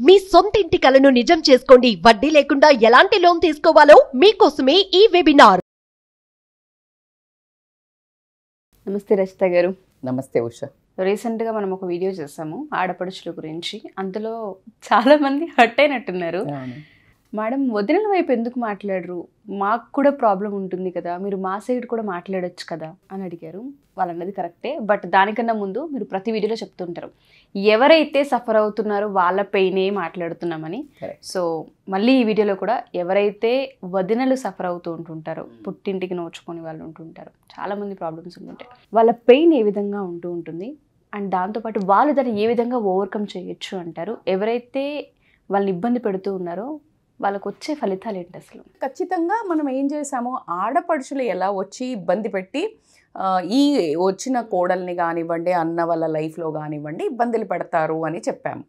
మీ సొంత ఇంటి కలను నిజం చేసుకోండి. వడ్డీ లేకుండా ఎలాంటి లోన్ తీసుకోవాలో మీకోసమే ఈ వెబినార్. నమస్తే రచిత గారు. నమస్తే ఉష. రీసెంట్గా మనం ఒక వీడియో చేసాము ఆడపడుచుల గురించి. అందులో చాలా మంది హర్ట్ అయినట్టున్నారు. మేడం, వదినల వైపు ఎందుకు మాట్లాడరు? మాకు కూడా ప్రాబ్లం ఉంటుంది కదా, మీరు మా సైడ్ కూడా మాట్లాడొచ్చు కదా అని అడిగారు. వాళ్ళు అన్నది కరెక్టే, బట్ దానికన్నా ముందు మీరు ప్రతి వీడియోలో చెప్తుంటారు ఎవరైతే సఫర్ అవుతున్నారో వాళ్ళ పెయినే మాట్లాడుతున్నామని. సో మళ్ళీ ఈ వీడియోలో కూడా ఎవరైతే వదినలు సఫర్ అవుతూ ఉంటుంటారో, పుట్టింటికి నోచుకొని వాళ్ళు ఉంటుంటారు, చాలామంది ప్రాబ్లమ్స్ ఉంటుంటాయి, వాళ్ళ పెయిన్ ఏ విధంగా ఉంటూ ఉంటుంది అండ్ దాంతోపాటు వాళ్ళు దాన్ని ఏ విధంగా ఓవర్కమ్ చేయొచ్చు అంటారు. ఎవరైతే వాళ్ళని ఇబ్బంది పెడుతూ ఉన్నారో వాళ్ళకు వచ్చే ఫలితాలు ఏంటి అసలు? ఖచ్చితంగా మనం ఏం చేసామో, ఆడపడుచులు ఎలా వచ్చి ఇబ్బంది పెట్టి ఈ వచ్చిన కోడల్ని కానివ్వండి, అన్న వాళ్ళ లైఫ్లో కానివ్వండి ఇబ్బందులు పెడతారు అని చెప్పాము.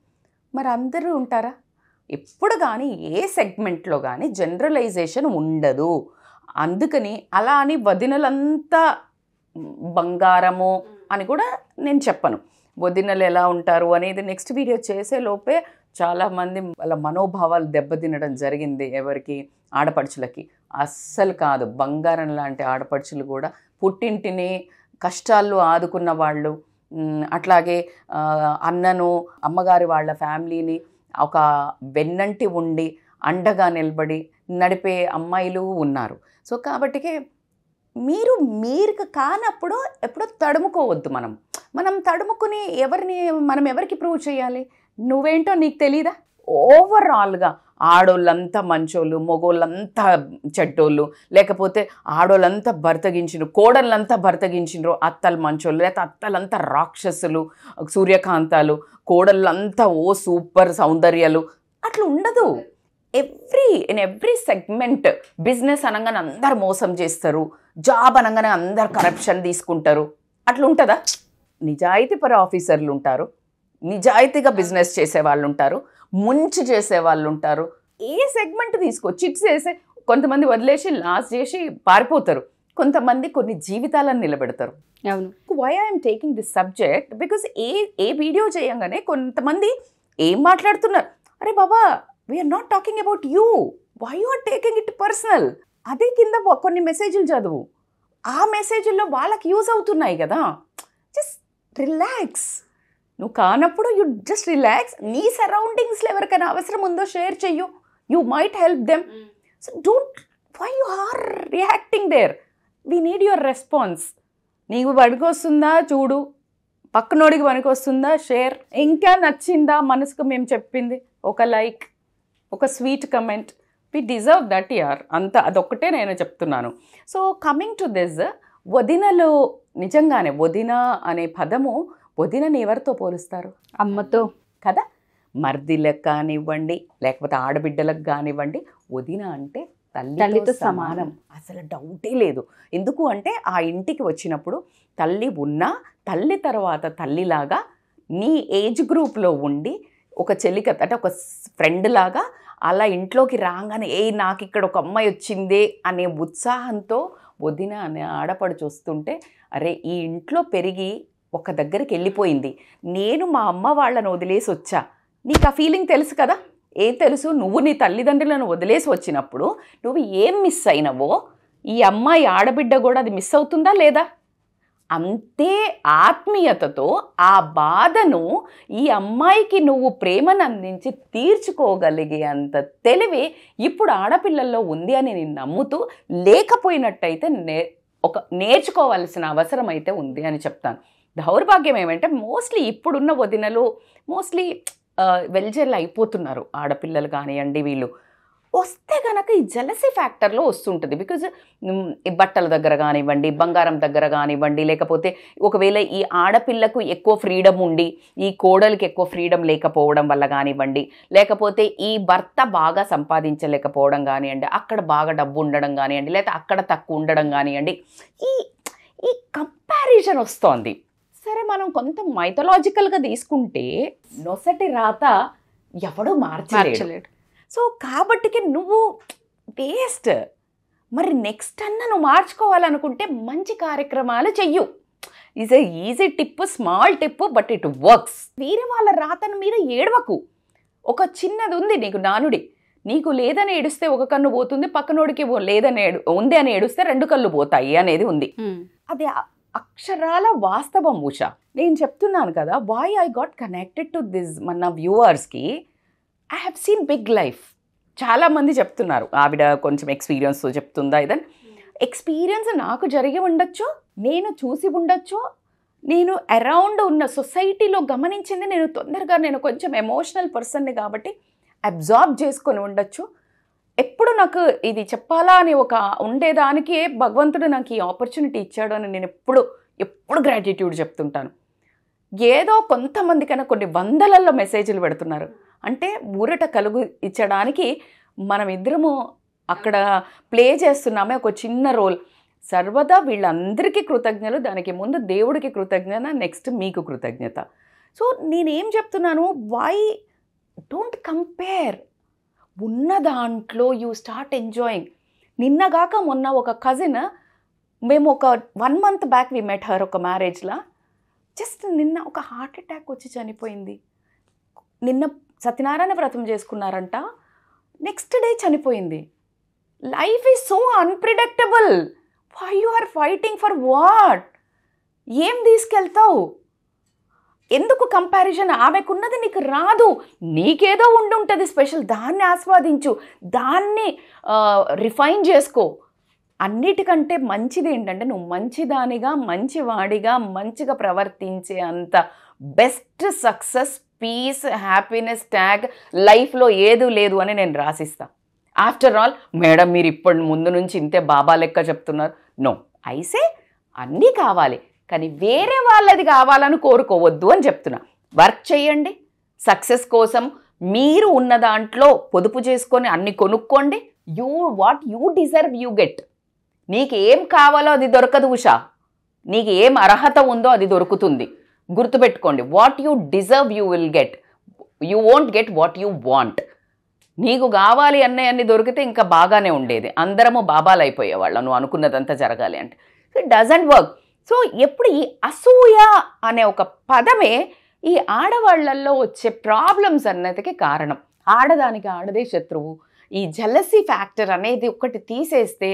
మరి అందరూ ఉంటారా? ఎప్పుడు కానీ ఏ సెగ్మెంట్లో కానీ జనరలైజేషన్ ఉండదు. అందుకని అలా అని వదినలంతా బంగారము అని కూడా నేను చెప్పను. వదినలు ఎలా ఉంటారు అనేది నెక్స్ట్ వీడియో చేసే లోపే చాలామంది వాళ్ళ మనోభావాలు దెబ్బతినడం జరిగింది. ఎవరికి? ఆడపడుచులకి. అస్సలు కాదు. బంగారం లాంటి ఆడపడుచులు కూడా పుట్టింటిని కష్టాల్లో ఆదుకున్న వాళ్ళు, అట్లాగే అన్నను అమ్మగారి వాళ్ళ ఫ్యామిలీని ఒక వెన్నంటి ఉండి అండగా నిలబడి నడిపే అమ్మాయిలు ఉన్నారు. సో కాబట్టికే మీరు కానప్పుడు ఎప్పుడో తడుముకోవద్దు. మనం తడుముకుని మనం ఎవరికి ప్రూవ్ చేయాలి? నువ్వేంటో నీకు తెలీదా? ఓవరాల్గా ఆడోళ్ళంతా మంచోళ్ళు, మగోళ్ళంతా చెడ్డోళ్ళు, లేకపోతే ఆడోళ్ళంతా భర్తగించిండ్రు, కోడళ్ళంతా భర్తగించిండ్రు, అత్తలు మంచోళ్ళు, లేకపోతే అత్తలంతా రాక్షసులు, సూర్యకాంతాలు, కోడళ్ళంతా ఓ సూపర్ సౌందర్యాలు. అట్లా ఉండదు. In every segment. బిజినెస్ అనగానే అందరు మోసం చేస్తారు, జాబ్ అనగానే అందరు కరప్షన్ తీసుకుంటారు. అట్లా ఉంటుందా? నిజాయితీపర ఆఫీసర్లు ఉంటారు, నిజాయితీగా బిజినెస్ చేసేవాళ్ళు ఉంటారు, ముంచి చేసేవాళ్ళు ఉంటారు. ఏ సెగ్మెంట్ తీసుకో, చిట్స్ చేసే కొంతమంది వదిలేసి లాస్ చేసి పారిపోతారు, కొంతమంది కొన్ని జీవితాలను నిలబెడతారు. అవును. Why I'm taking this subject because ఏ వీడియో చేయంగానే కొంతమంది ఏం మాట్లాడుతున్నారు, అరే బాబా we're not talking about you, why you are taking it personal. అదే కింద కొన్ని మెసేజ్లు చదువు, ఆ మెసేజ్ల్లో వాళ్ళకి యూజ్ అవుతున్నాయి కదా. Just relax. నువ్వు కానప్పుడు యూ జస్ట్ రిలాక్స్. నీ సరౌండింగ్స్లో ఎవరికైనా అవసరం ఉందో షేర్ చెయ్యు, you might help them. So don't why you are reacting there. We need your response. నీకు పనికొస్తుందా చూడు, పక్కనోడికి పనికొస్తుందా షేర్, ఇంకా నచ్చిందా మనసుకు మేము చెప్పింది ఒక లైక్, ఒక sweet comment. We deserve that యార్. అదొక్కటే నేను చెప్తున్నాను. సో కమింగ్ టు దిస్, వదినలు నిజంగానే వదిన అనే పదము, వదినని ఎవరితో పోలుస్తారు? అమ్మతో కదా. మర్దిలకు కానివ్వండి, లేకపోతే ఆడబిడ్డలకు కానివ్వండి, వదిన అంటే తల్లితో సమానం. అసలు డౌటే లేదు. ఎందుకు అంటే ఆ ఇంటికి వచ్చినప్పుడు తల్లి ఉన్నా, తల్లి తర్వాత తల్లిలాగా నీ ఏజ్ గ్రూప్లో ఉండి ఒక చెలికత అంటే ఒక ఫ్రెండ్ లాగా అలా ఇంట్లోకి రాగానే నాకు ఇక్కడ ఒక అమ్మాయి వచ్చిందే అనే ఉత్సాహంతో వదిన అనే ఆడపడుచు వస్తుంటే, అరే ఈ ఇంట్లో పెరిగి ఒక దగ్గరికి వెళ్ళిపోయింది, నేను మా అమ్మ వాళ్ళని వదిలేసి వచ్చా. నీకు ఆ ఫీలింగ్ తెలుసు కదా. ఏం తెలుసు? నువ్వు నీ తల్లిదండ్రులను వదిలేసి వచ్చినప్పుడు నువ్వు ఏం మిస్ అయినవో ఈ అమ్మాయి ఆడబిడ్డ కూడా అది మిస్ అవుతుందా లేదా? అంతే ఆత్మీయతతో ఆ బాధను ఈ అమ్మాయికి నువ్వు ప్రేమను అందించి తీర్చుకోగలిగే అంత తెలివి ఇప్పుడు ఆడపిల్లల్లో ఉంది అని నేను నమ్ముతూ, లేకపోయినట్టయితే నేర్చుకోవాల్సిన అవసరం అయితే ఉంది అని చెప్తాను. దౌర్భాగ్యం ఏమంటే మోస్ట్లీ ఇప్పుడున్న వదినలు మోస్ట్లీ వెల్జెల్ అయిపోతున్నారు. ఆడపిల్లలు కానివ్వండి, వీళ్ళు వస్తే కనుక ఈ జలసీ ఫ్యాక్టర్లో వస్తుంటుంది. బికాజ్ బట్టల దగ్గర కానివ్వండి, బంగారం దగ్గర కానివ్వండి, లేకపోతే ఒకవేళ ఈ ఆడపిల్లకు ఎక్కువ ఫ్రీడమ్ ఉండి ఈ కోడలికి ఎక్కువ ఫ్రీడమ్ లేకపోవడం వల్ల కానివ్వండి, లేకపోతే ఈ భర్త బాగా సంపాదించలేకపోవడం కానివ్వండి, అక్కడ బాగా డబ్బు ఉండడం కానివ్వండి, లేకపోతే అక్కడ తక్కువ ఉండడం కానివ్వండి, ఈ కంపారిజన్ వస్తోంది. సరే, మనం కొంత మైథలాజికల్గా తీసుకుంటే నొసటి రాత ఎవడూ మార్చలేడు. సో కాబట్టికి నువ్వు వేస్ట్. మరి నెక్స్ట్ అన్న నువ్వు మార్చుకోవాలనుకుంటే మంచి కార్యక్రమాలు చెయ్యు. Is a easy tip, small tip, but it works. వేరే వాళ్ళ రాతను మీద ఏడవకు. ఒక చిన్నది ఉంది నీకు నానుడి, నీకు లేదని ఏడుస్తే ఒక కన్ను పోతుంది, పక్కనోడికి లేదని ఉంది అని ఏడుస్తే 2 కళ్ళు పోతాయి అనేది ఉంది. అది అక్షరాల వాస్తవం ఉషా. నేను చెప్తున్నాను కదా, why I got connected to this మన వ్యూవర్స్కి. I have seen big life. చాలామంది చెప్తున్నారు ఆవిడ కొంచెం ఎక్స్పీరియన్స్ చెప్తుందా, ఇదని ఎక్స్పీరియన్స్ నాకు జరిగి ఉండొచ్చు, నేను చూసి ఉండొచ్చు, నేను అరౌండ్ ఉన్న సొసైటీలో గమనించింది నేను తొందరగా, నేను కొంచెం ఎమోషనల్ పర్సన్ని కాబట్టి అబ్జార్బ్ చేసుకొని ఉండొచ్చు. ఎప్పుడు నాకు ఇది చెప్పాలా అని ఒక ఉండేదానికి భగవంతుడు నాకు ఈ ఆపర్చునిటీ ఇచ్చాడు అని నేను ఎప్పుడు గ్రాటిట్యూడ్ చెప్తుంటాను. ఏదో కొంతమందికైనా కొన్ని వందలలో మెసేజ్లు పెడుతున్నారు అంటే ఊరట ఇచ్చడానికి మనం ఇద్దరము అక్కడ ప్లే చేస్తున్నామే ఒక చిన్న రోల్. సర్వదా వీళ్ళందరికీ కృతజ్ఞతలు, దానికి ముందు దేవుడికి కృతజ్ఞత, నెక్స్ట్ మీకు కృతజ్ఞత. సో నేనేం చెప్తున్నాను, వై డోంట్ కంపేర్. ఉన్న దాంట్లో యూ స్టార్ట్ ఎంజాయింగ్. నిన్నగాక మొన్న ఒక కజిన్, మేము ఒక 1 month back we met her ఒక మ్యారేజ్లో. జస్ట్ నిన్న ఒక హార్ట్ అటాక్ వచ్చి చనిపోయింది. నిన్న సత్యనారాయణ వ్రతం చేసుకున్నారంట, నెక్స్ట్ డే చనిపోయింది. Life is so unpredictable. Why you are fighting for what? ఏం తీసుకెళ్తావు? ఎందుకు కంపారిజన్? ఆమెకున్నది నీకు రాదు, నీకేదో ఉండుంటుంది స్పెషల్, దాన్ని ఆస్వాదించు, దాన్ని రిఫైన్ చేసుకో. అన్నిటికంటే మంచిది ఏంటంటే నువ్వు మంచిదానిగా, మంచివాడిగా, మంచిగా ప్రవర్తించే అంత best success, peace, happiness tag లైఫ్లో ఏది లేదు అని నేను రాసిస్తాను. ఆఫ్టర్ ఆల్ మేడం మీరు ఇప్పటి ముందు నుంచి ఇంతే బాబా లెక్క చెప్తున్నారు. నో, ఐసే అన్నీ కావాలి కానీ వేరే వాళ్ళది కావాలని కోరుకోవద్దు అని చెప్తున్నా. వర్క్ చేయండి, సక్సెస్ కోసం మీరు ఉన్న దాంట్లో పొదుపు చేసుకొని అన్ని కొనుక్కోండి. What you deserve you get. నీకు ఏం కావాలో అది దొరకదు ఉషా, నీకు ఏం అర్హత ఉందో అది దొరుకుతుంది. గుర్తుపెట్టుకోండి, what you deserve you will get, you won't get what you want. నీకు కావాలి అన్నీ దొరికితే ఇంకా బాగానే ఉండేది, అందరము బాబాలు అయిపోయేవాళ్ళం నువ్వు అనుకున్నదంతా జరగాలి అంటే. It doesn't work. సో ఎప్పుడు ఈ అసూయ అనే ఒక పదమే ఈ ఆడవాళ్లలో వచ్చే ప్రాబ్లమ్స్ అన్నదికి కారణం. ఆడదానికి ఆడదే శత్రువు. ఈ జెలసీ ఫ్యాక్టర్ అనేది ఒకటి తీసేస్తే,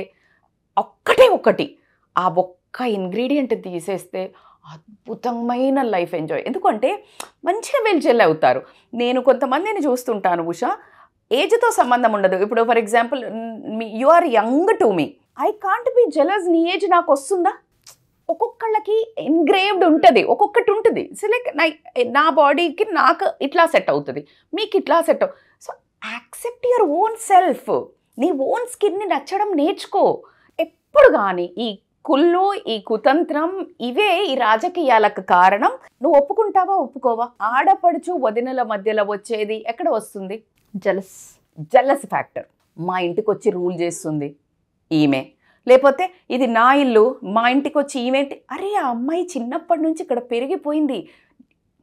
ఒకటి ఆ ఒక్క ఇంగ్రీడియంట్ తీసేస్తే అద్భుతమైన లైఫ్ ఎంజాయ్. ఎందుకంటే మంచిగా వీళ్ళు చెల్లి అవుతారు. నేను కొంతమందిని చూస్తుంటాను ఉషా, ఏజ్తో సంబంధం ఉండదు. ఇప్పుడు for example you are young to me, I can't be jealous. నీ ఏజ్ నాకు వస్తుందా? ఒక్కొక్కళ్ళకి ఎన్గ్రేవ్డ్ ఉంటుంది, ఒక్కొక్కటి ఉంటుంది. లైక్ నా బాడీకి నాకు ఇట్లా సెట్ అవుతుంది, మీకు ఇట్లా సెట్ అవుతుంది. So accept your own self. నీ ఓన్ స్కిన్ని నచ్చడం నేర్చుకో. ఎప్పుడు కానీ ఈ కుళ్ళు, ఈ కుతంత్రం, ఇవే ఈ రాజకీయాలకు కారణం. నువ్వు ఒప్పుకుంటావా ఒప్పుకోవా? ఆడపడుచు వదినల మధ్యలో వచ్చేది ఎక్కడ వస్తుంది? Jealous factor. మా ఇంటికి వచ్చి రూల్ చేస్తుంది ఈమె, లేకపోతే ఇది నా ఇల్లు, మా ఇంటికి వచ్చి ఈమెంటి, అరే ఆ అమ్మాయి చిన్నప్పటి నుంచి ఇక్కడ పెరిగిపోయింది.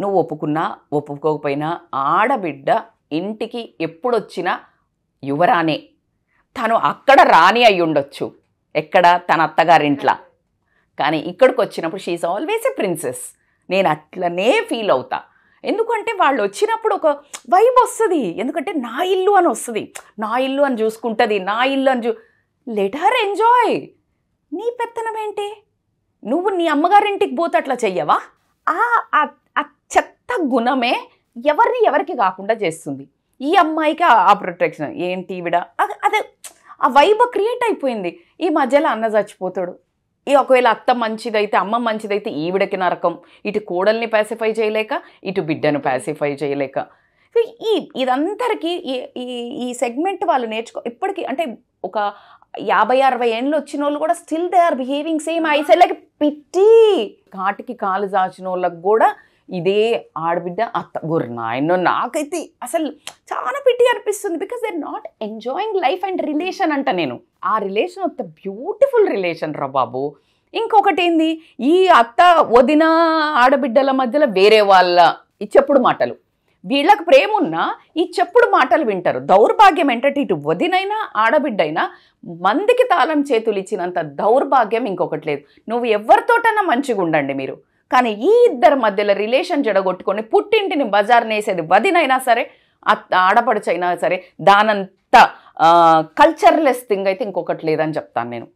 నువ్వు ఒప్పుకున్నా ఒప్పుకోకపోయినా ఆడబిడ్డ ఇంటికి ఎప్పుడొచ్చినా యువరానే. తను అక్కడ రాణి అయి ఉండొచ్చు, ఎక్కడ తన అత్తగారింట్లా, కానీ ఇక్కడికి వచ్చినప్పుడు షీఈస్ ఆల్వేస్ ఎ ప్రిన్సెస్. నేను అట్లనే ఫీల్ అవుతా. ఎందుకంటే వాళ్ళు వచ్చినప్పుడు ఒక వైబ్ వస్తుంది. ఎందుకంటే నా ఇల్లు అని వస్తుంది, నా ఇల్లు అని చూసుకుంటుంది, నా ఇల్లు అని లెట్ హర్ ఎంజాయ్. నీ పెత్తనం ఏంటి? నువ్వు నీ అమ్మగారింటికి పోతే అట్లా చెయ్యవా? ఆ చెత్త గుణమే ఎవరికి కాకుండా చేస్తుంది. ఈ అమ్మాయికి ఆ ప్రొటెక్షన్ ఏంటి విడ, అదే ఆ వైబ్ క్రియేట్ అయిపోయింది. ఈ మధ్యలో అన్న చచ్చిపోతాడు, ఈ ఒకవేళ అత్త మంచిదైతే, అమ్మ మంచిదైతే ఈవిడకి నరకం. ఇటు కోడల్ని ప్యాసిఫై చేయలేక, ఇటు బిడ్డను ప్యాసిఫై చేయలేక. ఇదందరికీ ఈ సెగ్మెంట్ వాళ్ళు ఇప్పటికీ అంటే ఒక 50-60 ఏళ్ళు వచ్చిన వాళ్ళు కూడా still they are behaving same. ఐసెలకి పిట్టి కాటికి కాలు దాచిన వాళ్ళకి కూడా ఇదే ఆడబిడ్డ అత్త నాయనో. నాకైతే అసలు చాలా పిట్టి అనిపిస్తుంది. Because they are not enjoying life and relation అంట. నేను ఆ రిలేషన్ అంత బ్యూటిఫుల్ రిలేషన్ రా బాబు. ఇంకొకటి ఏంది, ఈ అత్త వదిన ఆడబిడ్డల మధ్యలో వేరే వాళ్ళ ఈ చెప్పుడు మాటలు. వీళ్ళకి ప్రేమ ఉన్నా ఈ చెప్పుడు మాటలు వింటారు. దౌర్భాగ్యం ఏంటంటే ఇటు వదినైనా ఆడబిడ్డైనా మందికి తాళం చేతులు ఇచ్చినంత దౌర్భాగ్యం ఇంకొకటి లేదు. నువ్వు ఎవరితోటన్నా మంచిగా ఉండండి మీరు, కానీ ఈ ఇద్దరి మధ్యలో రిలేషన్ జడగొట్టుకొని పుట్టింటిని బజార్ నేసేది వదినైనా సరే, ఆడపడుచైనా సరే దానంత కల్చర్లెస్ థింగ్ అయితే ఇంకొకటి లేదని చెప్తాను నేను.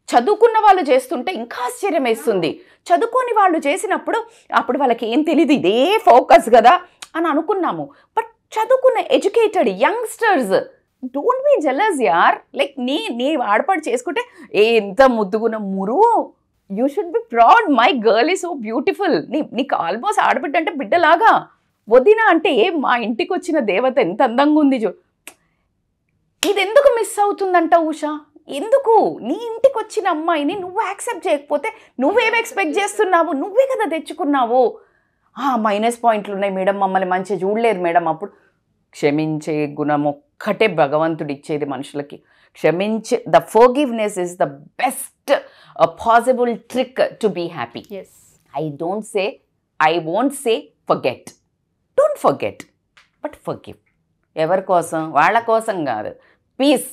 చదువుకున్న వాళ్ళు చేస్తుంటే ఇంకా ఆశ్చర్యం వేస్తుంది. చదువుకొని వాళ్ళు చేసినప్పుడు అప్పుడు వాళ్ళకి ఏం తెలియదు, ఇదే ఫోకస్ కదా అని అనుకున్నాము. బట్ చదువుకున్న educated youngsters, don't be jealous యార్. లైక్ నీ ఆడపడి చేసుకుంటే ఎంత ముద్దుగున్న మురువు, you should be proud. My girl is so beautiful. నీకు ఆల్మోస్ట్ ఆడబిడ్డ అంటే బిడ్డలాగా. వదిన అంటే మా ఇంటికి వచ్చిన దేవత ఎంత అందంగా ఉంది చూ. ఇది ఎందుకు మిస్ అవుతుందంట ఉషా? ఎందుకు? నీ ఇంటికి వచ్చిన అమ్మాయిని నువ్వు యాక్సెప్ట్ చేయకపోతే నువ్వేం ఎక్స్పెక్ట్ చేస్తున్నావు? నువ్వే కదా తెచ్చుకున్నావు. మైనస్ పాయింట్లు ఉన్నాయి మేడం, మమ్మల్ని మంచిగా చూడలేదు మేడం. అప్పుడు క్షమించే గుణం ఒక్కటే భగవంతుడు ఇచ్చేది మనుషులకి. క్షమించే the forgiveness is the best possible trick to be happy. I won't say forget. Don't forget, but forgive. ఎవరి కోసం? వాళ్ళ కోసం కాదు. పీస్,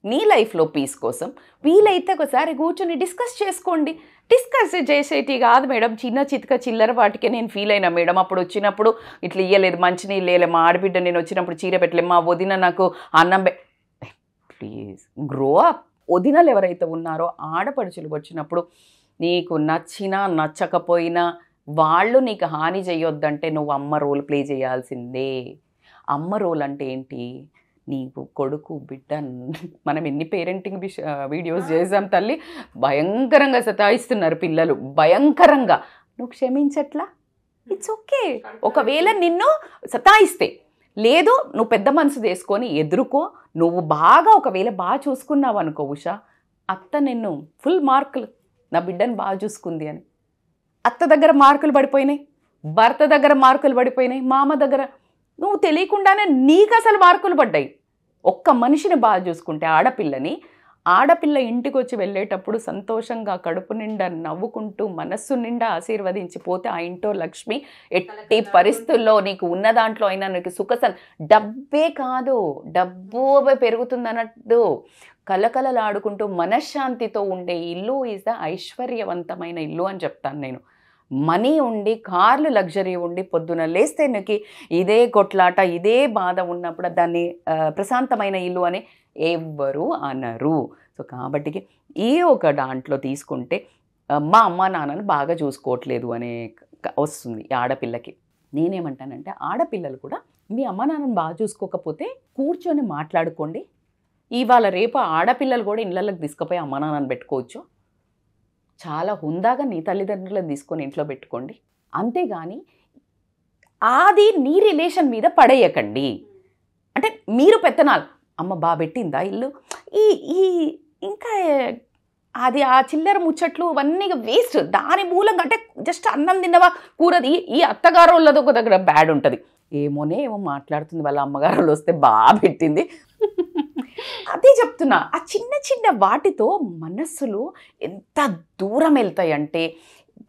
నీ లైఫ్లో పీస్ కోసం వీలైతే ఒకసారి కూర్చొని డిస్కస్ చేసుకోండి. డిస్కస్ చేసేటి కాదు మేడం, చిన్న చితక చిల్లర వాటికే నేను ఫీల్ అయినా మేడం. అప్పుడు వచ్చినప్పుడు ఇట్లా ఇయ్యలేదు, మంచినీళ్ళు లేలే, మా ఆడబిడ్డ నేను వచ్చినప్పుడు చీర పెట్టలేదు, మా వదిన నాకు అన్నం ప్లీజ్ గ్రో అప్. వదినలు ఎవరైతే ఉన్నారో ఆడపడుచులు వచ్చినప్పుడు నీకు నచ్చినా నచ్చకపోయినా వాళ్ళు నీకు హాని చేయొద్దంటే నువ్వు అమ్మ రోల్ ప్లే చేయాల్సిందే. అమ్మ రోల్ అంటే ఏంటి? నీకు కొడుకు బిడ్డ, మనం ఎన్ని పేరెంటింగ్ వీడియోస్ చేసాం తల్లి, భయంకరంగా సతాయిస్తున్నారు పిల్లలు, భయంకరంగా. నువ్వు క్షమించట్లా? It's okay. ఒకవేళ నిన్ను సతాయిస్తే లేదు, నువ్వు పెద్ద మనసు తీసుకొని ఎదుర్కో. నువ్వు ఒకవేళ బాగా చూసుకున్నావు అనుకో ఉషా, అత్త నిన్ను ఫుల్ మార్కులు, నా బిడ్డను బాగా చూసుకుంది అని. అత్త దగ్గర మార్కులు పడిపోయినాయి, భర్త దగ్గర మార్కులు పడిపోయినాయి, మామ దగ్గర, నువ్వు తెలియకుండానే నీకు అసలు మార్కులు పడ్డాయి. ఒక్క మనిషిని బాగా చూసుకుంటే ఆడపిల్ల ఇంటికి వచ్చి వెళ్ళేటప్పుడు సంతోషంగా కడుపు నిండా నవ్వుకుంటూ మనస్సు నిండా ఆశీర్వదించి పోతే ఆ ఇంట్లో లక్ష్మి ఎట్టి పరిస్థితుల్లో నీకు ఉన్న దాంట్లో అయినా నీకు డబ్బే కాదు, డబ్బు పెరుగుతుంది అన్నట్టు కలకలలాడుకుంటూ మనశ్శాంతితో ఉండే ఇల్లు ఈజ్ ద ఐశ్వర్యవంతమైన ఇల్లు అని చెప్తాను నేను. మనీ ఉండి, కార్లు లగ్జరీ ఉండి, పొద్దున లేస్తే నీకు ఇదే కొట్లాట, ఇదే బాధ ఉన్నప్పుడు దాన్ని ప్రశాంతమైన ఇల్లు అని ఎవ్వరూ అనరు. సో కాబట్టి ఈ ఒక దాంట్లో తీసుకుంటే మా అమ్మ నాన్నను బాగా చూసుకోవట్లేదు అనే వస్తుంది ఆడపిల్లకి. నేనేమంటానంటే ఆడపిల్లలు కూడా మీ అమ్మ నాన్నను బాగా చూసుకోకపోతే కూర్చొని మాట్లాడుకోండి. ఇవాళ రేపు ఆడపిల్లలు కూడా ఇళ్ళకి తీసుకుపోయి అమ్మ నాన్నను పెట్టుకోవచ్చు. చాలా హుందాగా నీ తల్లిదండ్రులను తీసుకొని ఇంట్లో పెట్టుకోండి. అంతేగాని అది నీ రిలేషన్ మీద పడేయకండి. అంటే మీరు పెత్తనాలు, అమ్మ బాగా పెట్టిందా ఇల్లు, ఈ ఇంకా అది ఆ చిల్లర ముచ్చట్లు అవన్నీ వేస్ట్. దాని మూలంగా అంటే జస్ట్ అన్నం తిన్నవా కూరది, ఈ అత్తగారు వాళ్ళది ఒక దగ్గర బ్యాడ్ ఉంటుంది. ఏమో మాట్లాడుతుంది, వాళ్ళ అమ్మగారు వాళ్ళు వస్తే బాగా పెట్టింది. అదే చెప్తున్నా, ఆ చిన్న చిన్న వాటితో మనస్సులు ఎంత దూరం వెళ్తాయంటే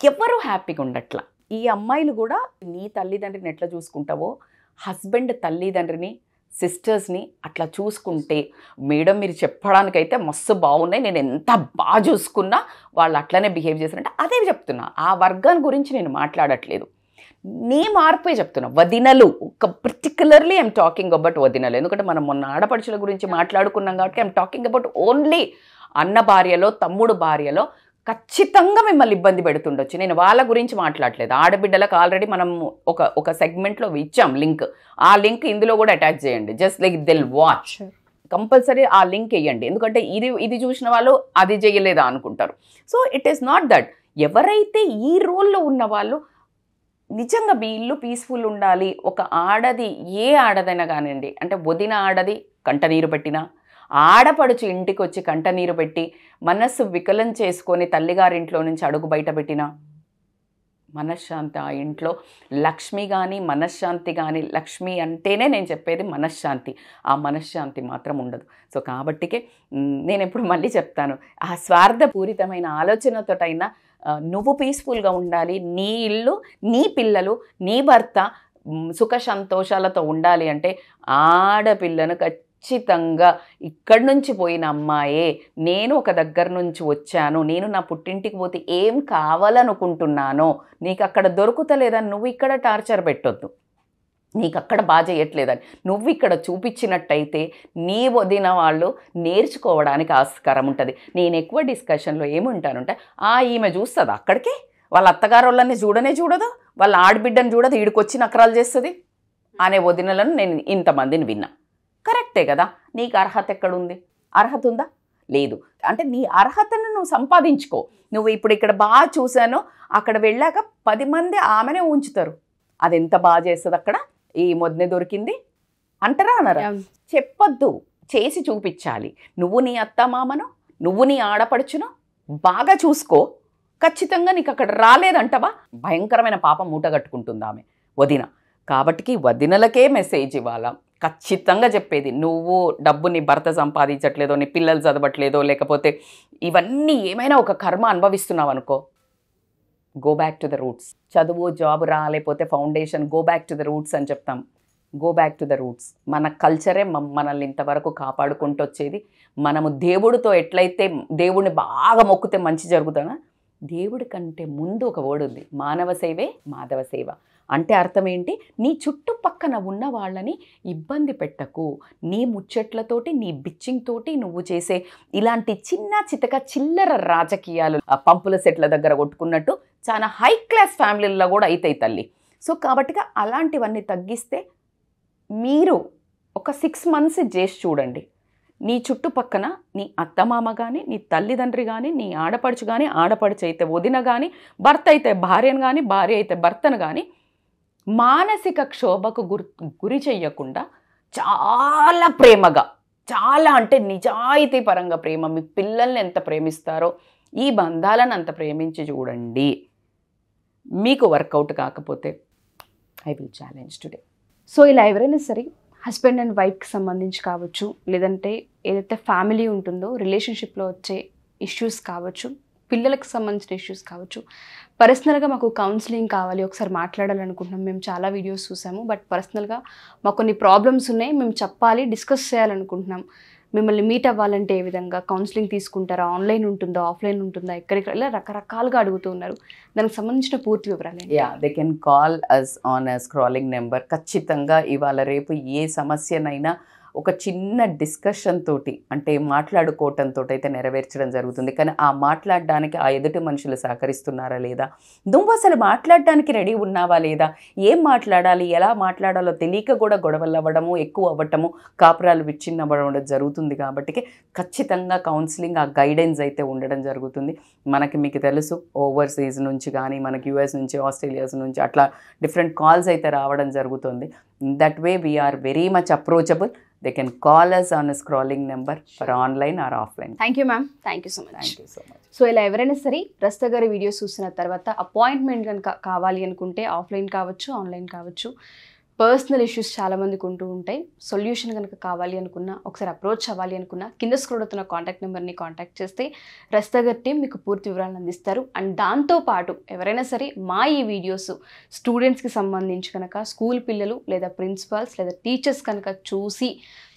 ఎవరు హ్యాపీగా ఉండట్లా. ఈ అమ్మాయిలు కూడా నీ తల్లిదండ్రిని ఎట్లా చూసుకుంటావో హస్బెండ్ తల్లిదండ్రిని, సిస్టర్స్ని అట్లా చూసుకుంటే, మేడం మీరు చెప్పడానికైతే మస్తు బాగున్నాయి, నేను ఎంత బాగా చూసుకున్నా వాళ్ళు అట్లనే బిహేవ్ చేస్తారంటే అదే చెప్తున్నా. ఆ వర్గాన్ని గురించి నేను మాట్లాడట్లేదు, నీ మార్పే చెప్తున్నా. వదినలు, ఒక పర్టికులర్లీ ఐఎమ్ టాకింగ్ అబౌట్ వదినలు. ఎందుకంటే మనం మొన్న ఆడపడుచుల గురించి మాట్లాడుకున్నాం కాబట్టి ఐఎమ్ టాకింగ్ అబౌట్ ఓన్లీ అన్న భార్యలో, తమ్ముడు భార్యలో ఖచ్చితంగా మిమ్మల్ని ఇబ్బంది పెడుతుండొచ్చు. నేను వాళ్ళ గురించి మాట్లాడలేదు. ఆడబిడ్డలకు ఆల్రెడీ మనం ఒక సెగ్మెంట్లో ఇచ్చాం లింక్. ఆ లింక్ ఇందులో కూడా అటాచ్ చేయండి. Just like they'll watch, compulsory ఆ లింక్ వేయండి. ఎందుకంటే ఇది చూసిన వాళ్ళు అది చేయలేదా అనుకుంటారు. So it is not that. ఎవరైతే ఈ రోల్లో ఉన్న వాళ్ళు నిజంగా మీ ఇల్లు పీస్ఫుల్ ఉండాలి. ఒక ఆడది, ఏ ఆడదైనా కానివ్వండి, అంటే వదిన ఆడది కంటనీరు పెట్టినా, ఆడపడుచు ఇంటికి వచ్చి కంటనీరు పెట్టి మనస్సు వికలం చేసుకొని తల్లిగారింట్లో నుంచి అడుగు బయట పెట్టినా మనశ్శాంతి ఆ ఇంట్లో, లక్ష్మి కానీ మనశ్శాంతి కానీ, లక్ష్మి అంటేనే నేను చెప్పేది మనశ్శాంతి, ఆ మనశ్శాంతి మాత్రం ఉండదు. సో కాబట్టికే నేను ఎప్పుడు మళ్ళీ చెప్తాను, ఆ స్వార్థపూరితమైన ఆలోచనతోటైనా నువ్వు పీస్ఫుల్గా ఉండాలి, నీ ఇల్లు, నీ పిల్లలు, నీ భర్త సుఖ సంతోషాలతో ఉండాలి అంటే ఆడపిల్లను ఖచ్చితంగా ఇక్కడి నుంచి పోయిన అమ్మాయే, నేను ఒక దగ్గర నుంచి వచ్చాను, నేను నా పుట్టింటికి పోతే ఏం కావాలనుకుంటున్నానో నీకు అక్కడ దొరుకుతలేదని నువ్వు ఇక్కడ టార్చర్ పెట్టొద్దు. నీకు అక్కడ బాగా చేయట్లేదని నువ్వు ఇక్కడ చూపించినట్టయితే నీ వదిన వాళ్ళు నేర్చుకోవడానికి ఆస్కారం ఉంటుంది. నేను ఎక్కువ డిస్కషన్లో ఏముంటానంటే ఈమె చూస్తుంది అక్కడికి, వాళ్ళ అత్తగారు వాళ్ళని చూడదు, వాళ్ళ ఆడబిడ్డను చూడదు, ఈడికొచ్చి నకరాలు చేస్తుంది అనే వదినలను నేను ఇంతమందిని విన్నా. కరెక్టే కదా, నీకు అర్హత ఎక్కడుంది? అర్హత ఉందా? లేదు. అంటే నీ అర్హతను నువ్వు సంపాదించుకో. నువ్వు ఇప్పుడు ఇక్కడ బాగా చూశానో అక్కడ వెళ్ళాక 10 మంది ఆమెనే ఉంచుతారు. అది ఎంత బాగా చేస్తుంది అక్కడ, ఈ మొదనే దొరికింది అంటారా అనరా? చెప్పొద్దు, చేసి చూపించాలి. నువ్వు నీ అత్తమామను, నువ్వు నీ ఆడపడుచును బాగా చూసుకో, ఖచ్చితంగా నీకు అక్కడ రాలేదంటవా భయంకరమైన పాపం మూట కట్టుకుంటుంది ఆమె వదిన. కాబట్టి వదినలకే మెసేజ్ ఇవ్వాలా, ఖచ్చితంగా చెప్పేది, నువ్వు డబ్బు నీ భర్త సంపాదించట్లేదో, నీ పిల్లలు చదవట్లేదో, లేకపోతే ఇవన్నీ ఏమైనా ఒక కర్మ అనుభవిస్తున్నావు అనుకో, go back to the roots. చదువు జాబ్ రాలేకపోతే foundation, go back to the roots అని చెప్తాం. Go back to the roots. మన కల్చరే మనల్ని ఇంతవరకు కాపాడుకుంటూ వచ్చేది. మనము దేవుడితో ఎట్లయితే దేవుడిని బాగా మొక్కితే మంచి జరుగుతుందా, దేవుడి కంటే ముందు ఒక వర్డ్ ఉంది, మానవ సేవే మాధవ సేవ. అంటే అర్థం ఏంటి? నీ చుట్టుపక్కన ఉన్న వాళ్ళని ఇబ్బంది పెట్టకు. నీ ముచ్చట్లతోటి, నీ బిచ్చింగ్ తోటి నువ్వు చేసే ఇలాంటి చిన్న చితక చిల్లర రాజకీయాలు పంపుల సెట్ల దగ్గర కొట్టుకున్నట్టు చాలా హై క్లాస్ ఫ్యామిలీల్లో కూడా అవుతాయి తల్లి. సో కాబట్టి అలాంటివన్నీ తగ్గిస్తే మీరు ఒక 6 months చేసి చూడండి. నీ చుట్టుపక్కన నీ అత్తమామ కానీ, నీ తల్లిదండ్రి కానీ, నీ ఆడపడుచు కానీ, ఆడపడుచు అయితే వదిన కానీ, భర్త అయితే భార్యను కానీ, భార్య అయితే భర్తను కానీ మానసిక క్షోభకు గురి చెయ్యకుండా చాలా ప్రేమగా, చాలా అంటే నిజాయితీ పరంగా ప్రేమ, మీ పిల్లల్ని ఎంత ప్రేమిస్తారో ఈ బంధాలను అంత ప్రేమించి చూడండి. మీకు వర్కౌట్ కాకపోతే I will challenge today. So ఇలా ఎవరైనా సరే హస్బెండ్ అండ్ వైఫ్కి సంబంధించి కావచ్చు, లేదంటే ఏదైతే ఫ్యామిలీ ఉంటుందో రిలేషన్షిప్లో వచ్చే ఇష్యూస్ కావచ్చు, పిల్లలకు సంబంధించిన ఇష్యూస్ కావచ్చు, పర్సనల్గా మాకు కౌన్సిలింగ్ కావాలి, ఒకసారి మాట్లాడాలనుకుంటున్నాం. మేము చాలా వీడియోస్ చూసాము, బట్ పర్సనల్గా మాకు కొన్ని ప్రాబ్లమ్స్ ఉన్నాయి, మేము చెప్పాలి, డిస్కస్ చేయాలనుకుంటున్నాం. మిమ్మల్ని మీట్ అవ్వాలంటే ఏ విధంగా కౌన్సిలింగ్ తీసుకుంటారా, ఆన్లైన్ ఉంటుందా, ఆఫ్లైన్ ఉంటుందా, ఎక్కడికి ఇలా రకరకాలుగా అడుగుతూ ఉన్నారు. దానికి సంబంధించిన పూర్తి వివరాలు. They can call us on a scrolling number. ఖచ్చితంగా ఇవాళ రేపు ఏ సమస్యనైనా ఒక చిన్న డిస్కషన్ తోటి, అంటే మాట్లాడుకోవటంతో అయితే నెరవేర్చడం జరుగుతుంది. కానీ ఆ మాట్లాడడానికి ఆ ఎదుటి మనుషులు సహకరిస్తున్నారా లేదా, నువ్వు అసలు మాట్లాడడానికి రెడీ ఉన్నావా లేదా, ఏం మాట్లాడాలి, ఎలా మాట్లాడాలో తెలియక కూడా గొడవలు అవ్వడము, ఎక్కువ అవ్వటము, కాపురాలు విచ్ఛిన్నవ్వడం జరుగుతుంది. కాబట్టి ఖచ్చితంగా కౌన్సిలింగ్, ఆ గైడెన్స్ అయితే ఉండడం జరుగుతుంది. మనకి మీకు తెలుసు ఓవర్సీస్ నుంచి కానీ, మనకి యూఎస్ నుంచి, ఆస్ట్రేలియాస్ నుంచి అట్లా డిఫరెంట్ కాల్స్ అయితే రావడం జరుగుతుంది. That way we are very much approachable. They can call us on a scrolling number for online or offline. Thank you, ma'am. Thank you so much. Thank you so much. So ఇలా ఎవరైనా సరే రస్తా గారి videos చూసిన తర్వాత appointment కనుక కావాలి అనుకుంటే offline కావచ్చు, ఆన్లైన్ కావచ్చు, పర్సనల్ ఇష్యూస్ చాలామందికి ఉంటూ ఉంటాయి, సొల్యూషన్ కనుక కావాలి అనుకున్నా, ఒకసారి అప్రోచ్ అవ్వాలి అనుకున్నా, కింద స్క్రోల్ అవుతున్న కాంటాక్ట్ నెంబర్ని కాంటాక్ట్ చేస్తే రస్తా గారి టీం మీకు పూర్తి వివరాలను అందిస్తారు. అండ్ దాంతోపాటు ఎవరైనా సరే మా ఈ వీడియోస్ స్టూడెంట్స్కి సంబంధించి కనుక, స్కూల్ పిల్లలు లేదా ప్రిన్సిపాల్స్ లేదా టీచర్స్ కనుక చూసి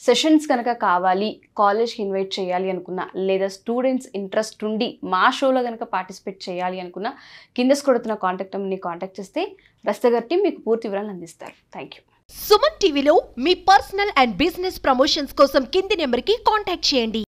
సెషన్స్ కనుక కావాలి, కాలేజ్కి ఇన్వైట్ చేయాలి అనుకున్నా, లేదా స్టూడెంట్స్ ఇంట్రెస్ట్ ఉండి మా షోలో కనుక పార్టిసిపేట్ చేయాలి అనుకున్నా, కింద స్క్రోల్ అవుతున్న కాంటాక్ట్ నెంబర్ని కాంటాక్ట్ చేస్తే రస్తా గారి టీం మీకు పూర్తి వివరాలను అందిస్తారు. Thank you. సుమన్ టీవీలో మీ పర్సనల్ అండ్ బిజినెస్ ప్రమోషన్స్ కోసం కింది నెంబర్కి కాంటాక్ట్ చేయండి.